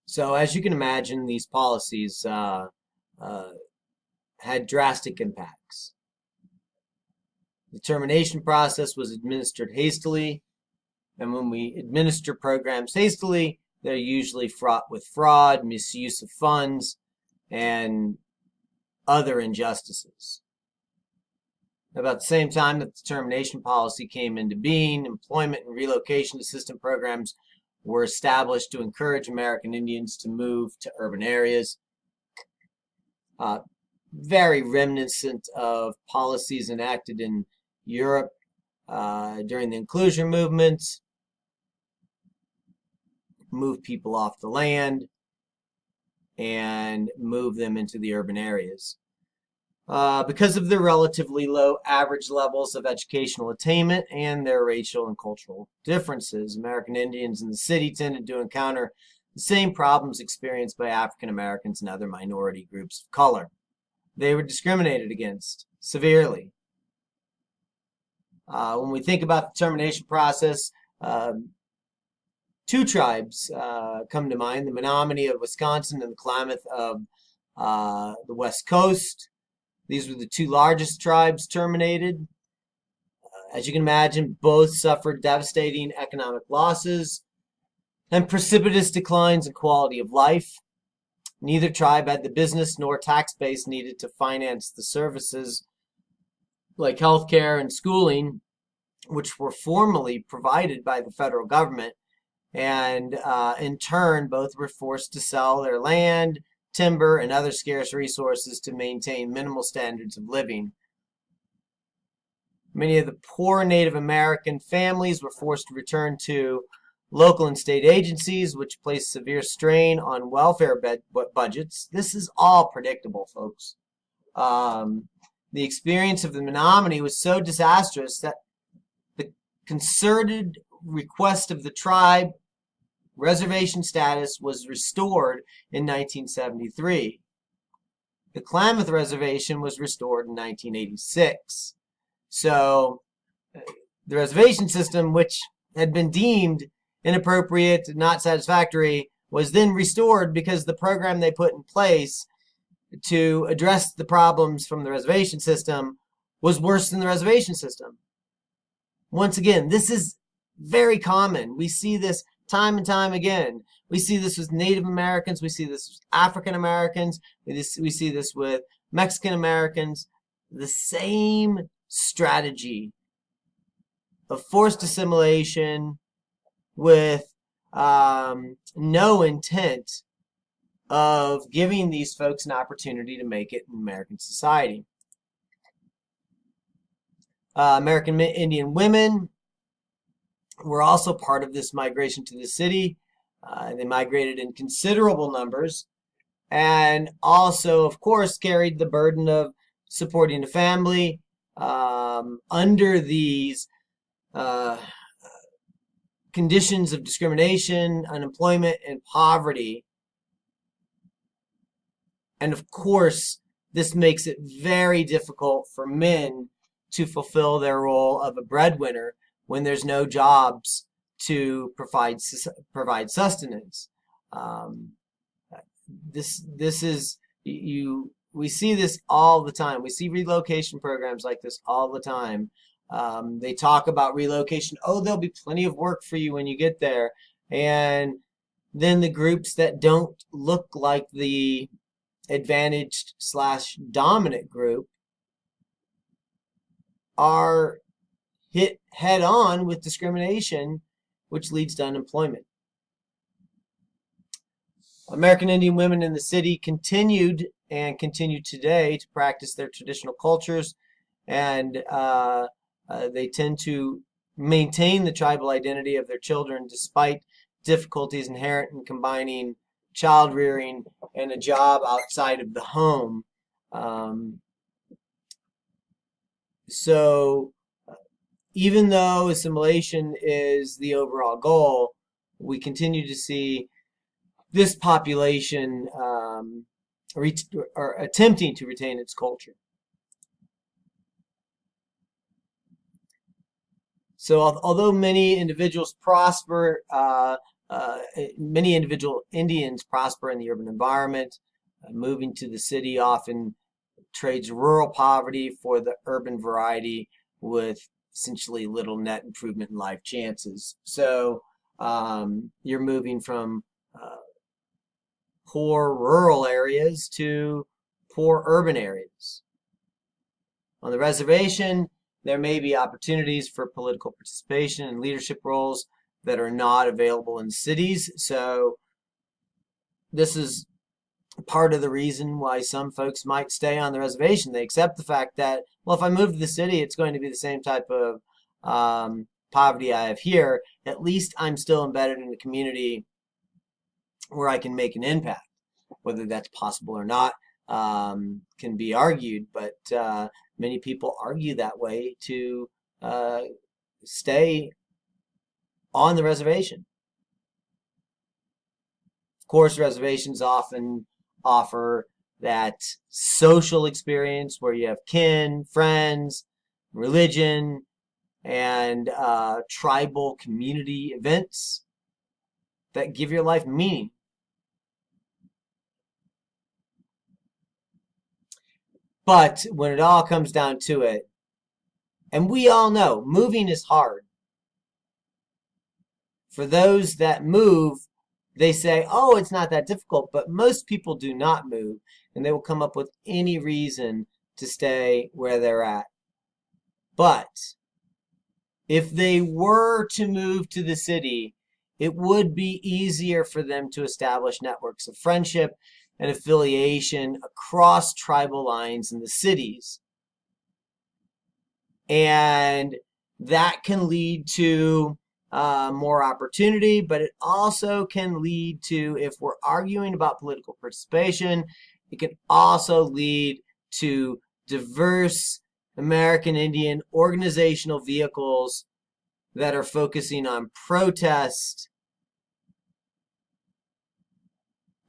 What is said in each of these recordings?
So as you can imagine, these policies had drastic impacts. The termination process was administered hastily, and when we administer programs hastily, they're usually fraught with fraud, misuse of funds, and other injustices. About the same time that the termination policy came into being, employment and relocation assistance programs were established to encourage American Indians to move to urban areas. Very reminiscent of policies enacted in Europe during the inclusion movement. Move people off the land and move them into the urban areas. Because of their relatively low average levels of educational attainment and their racial and cultural differences, American Indians in the city tended to encounter the same problems experienced by African Americans and other minority groups of color. They were discriminated against severely. When we think about the termination process, two tribes come to mind: the Menominee of Wisconsin and the Klamath of the West Coast. These were the two largest tribes terminated. As you can imagine, both suffered devastating economic losses and precipitous declines in quality of life. Neither tribe had the business nor tax base needed to finance the services like healthcare and schooling, which were formally provided by the federal government. And in turn, both were forced to sell their land, timber, and other scarce resources to maintain minimal standards of living. Many of the poor Native American families were forced to return to local and state agencies, which placed severe strain on welfare budgets. This is all predictable, folks. The experience of the Menominee was so disastrous that the concerted request of the tribe, reservation status, was restored in 1973. The Klamath Reservation was restored in 1986. So the reservation system, which had been deemed inappropriate, not satisfactory, was then restored because the program they put in place to address the problems from the reservation system was worse than the reservation system. Once again, this is very common. We see this time and time again. We see this with Native Americans. We see this with African Americans. We see this with Mexican Americans. The same strategy of forced assimilation with no intent of giving these folks an opportunity to make it in American society. American Indian women were also part of this migration to the city. They migrated in considerable numbers and also, of course, carried the burden of supporting the family under these conditions of discrimination, unemployment, and poverty. And of course, this makes it very difficult for men to fulfill their role of a breadwinner when there's no jobs to provide sustenance. We see this all the time. We see relocation programs like this all the time. They talk about relocation. Oh, there'll be plenty of work for you when you get there. And then the groups that don't look like the advantaged / dominant group are hit head on with discrimination, which leads to unemployment. American Indian women in the city continued and continue today to practice their traditional cultures, and they tend to maintain the tribal identity of their children despite difficulties inherent in combining child rearing and a job outside of the home. So even though assimilation is the overall goal, we continue to see this population attempting to retain its culture. So although many individuals prosper many individual Indians prosper in the urban environment. Moving to the city often trades rural poverty for the urban variety with essentially little net improvement in life chances. So you're moving from poor rural areas to poor urban areas. On the reservation, there may be opportunities for political participation and leadership roles that are not available in cities. So this is part of the reason why some folks might stay on the reservation. They accept the fact that, well, if I move to the city, it's going to be the same type of poverty I have here. At least I'm still embedded in a community where I can make an impact. Whether that's possible or not can be argued, but many people argue that way to stay on the reservation. Of course, reservations often offer that social experience where you have kin, friends, religion, and tribal community events that give your life meaning. But when it all comes down to it, and we all know moving is hard. For those that move, they say, oh, it's not that difficult, but most people do not move, and they will come up with any reason to stay where they're at. But if they were to move to the city, it would be easier for them to establish networks of friendship and affiliation across tribal lines in the cities. And that can lead to more opportunity, but it also can lead to, if we're arguing about political participation, it can also lead to diverse American Indian organizational vehicles that are focusing on protest,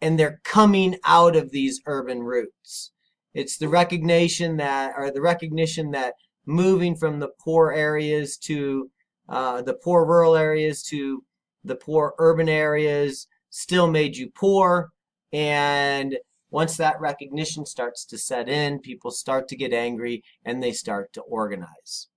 and they're coming out of these urban roots. It's the recognition that moving from the poor areas to the poor rural areas to the poor urban areas still made you poor. And once that recognition starts to set in, people start to get angry and they start to organize.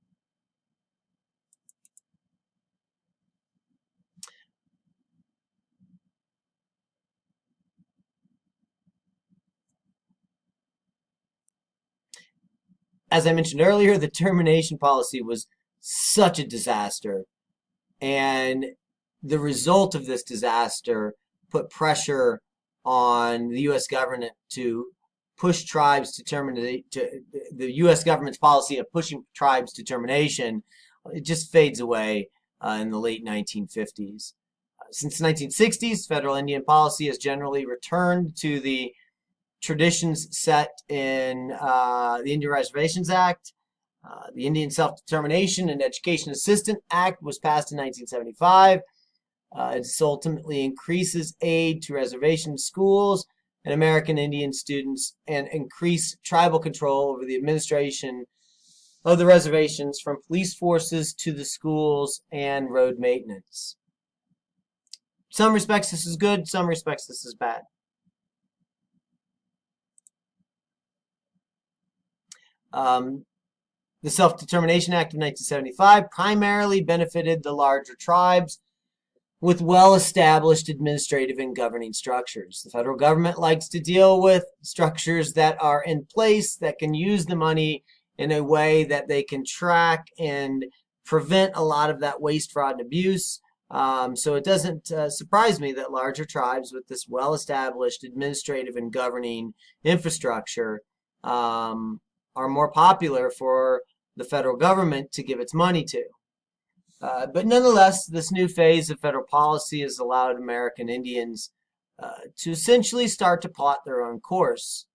As I mentioned earlier, the termination policy was such a disaster. And the result of this disaster put pressure on the U.S. government to push tribes to terminate. The U.S. government's policy of pushing tribes to termination, it just fades away in the late 1950s. Since the 1960s, federal Indian policy has generally returned to the traditions set in the Indian Reservations Act. The Indian Self-Determination and Education Assistance Act was passed in 1975. It ultimately increases aid to reservation schools and American Indian students and increase tribal control over the administration of the reservations, from police forces to the schools and road maintenance. In some respects this is good, in some respects this is bad. The Self-Determination Act of 1975 primarily benefited the larger tribes with well-established administrative and governing structures. The federal government likes to deal with structures that are in place that can use the money in a way that they can track and prevent a lot of that waste, fraud, and abuse. So it doesn't surprise me that larger tribes with this well-established administrative and governing infrastructure are more popular for the federal government to give its money to. But nonetheless, this new phase of federal policy has allowed American Indians to essentially start to plot their own course,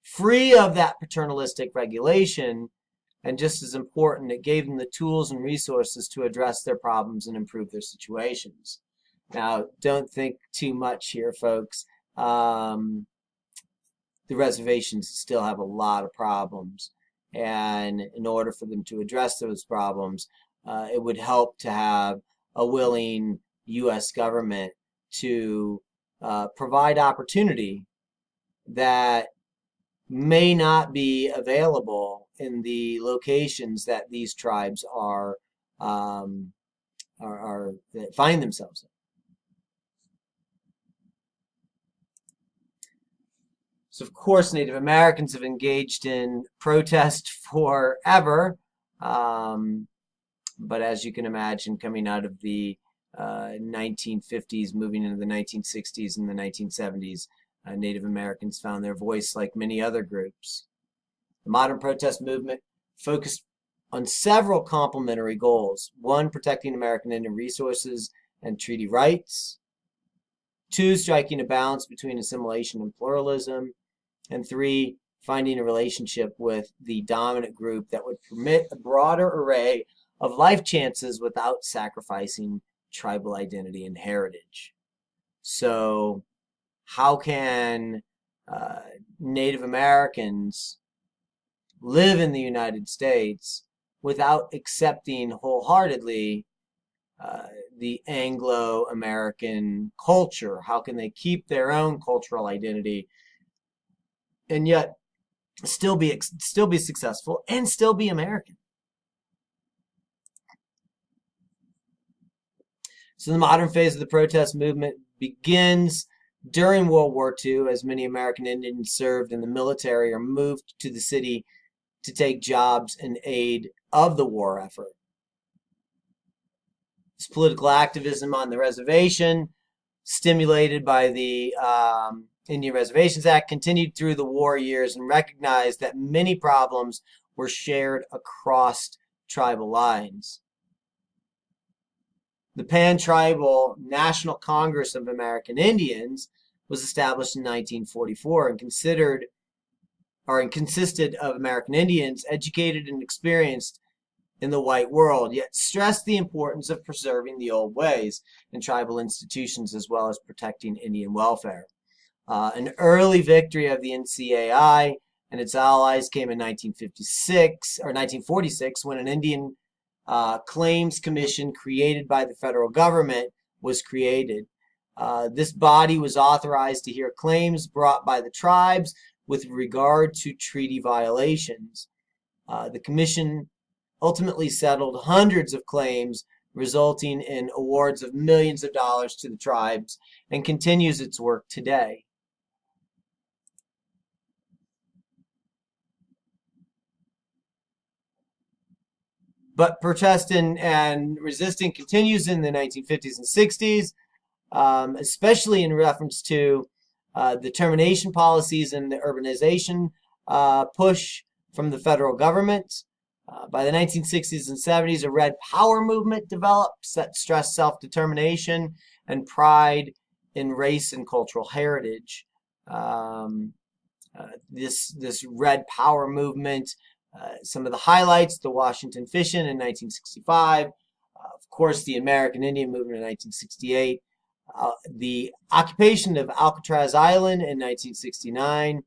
free of that paternalistic regulation, and just as important, it gave them the tools and resources to address their problems and improve their situations. Now, don't think too much here, folks. The reservations still have a lot of problems, and in order for them to address those problems, it would help to have a willing U.S. government to provide opportunity that may not be available in the locations that these tribes that find themselves in. So, of course, Native Americans have engaged in protest forever. But as you can imagine, coming out of the 1950s, moving into the 1960s and the 1970s, Native Americans found their voice like many other groups. The modern protest movement focused on several complementary goals. One, protecting American Indian resources and treaty rights. Two, striking a balance between assimilation and pluralism. And three, finding a relationship with the dominant group that would permit a broader array of life chances without sacrificing tribal identity and heritage. So how can Native Americans live in the United States without accepting wholeheartedly the Anglo-American culture? How can they keep their own cultural identity and yet still be successful and still be American? So the modern phase of the protest movement begins during World War II, as many American Indians served in the military or moved to the city to take jobs in aid of the war effort. This political activism on the reservation, stimulated by the Indian Reservations Act, continued through the war years and recognized that many problems were shared across tribal lines. The Pan-Tribal National Congress of American Indians was established in 1944 and consisted of American Indians educated and experienced in the white world, yet stressed the importance of preserving the old ways in tribal institutions as well as protecting Indian welfare. An early victory of the NCAI and its allies came in 1946 when an Indian Claims Commission created by the federal government was created. This body was authorized to hear claims brought by the tribes with regard to treaty violations. The commission ultimately settled hundreds of claims, resulting in awards of millions of dollars to the tribes, and continues its work today. But protest and resisting continues in the 1950s and 60s, especially in reference to the termination policies and the urbanization push from the federal government. By the 1960s and 70s, a Red Power movement developed that stressed self-determination and pride in race and cultural heritage. This Red Power movement, some of the highlights: the Washington Fission in 1965, of course, the American Indian Movement in 1968, the occupation of Alcatraz Island in 1969,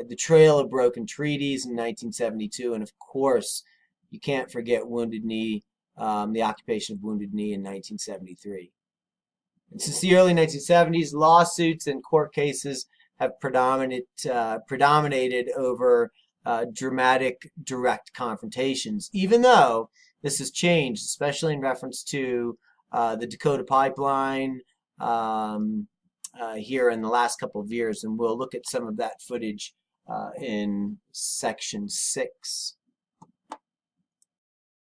the Trail of Broken Treaties in 1972, and of course, you can't forget Wounded Knee, the occupation of Wounded Knee in 1973. And since the early 1970s, lawsuits and court cases have predominated over dramatic direct confrontations, even though this has changed, especially in reference to the Dakota Pipeline here in the last couple of years, and we'll look at some of that footage in section 6.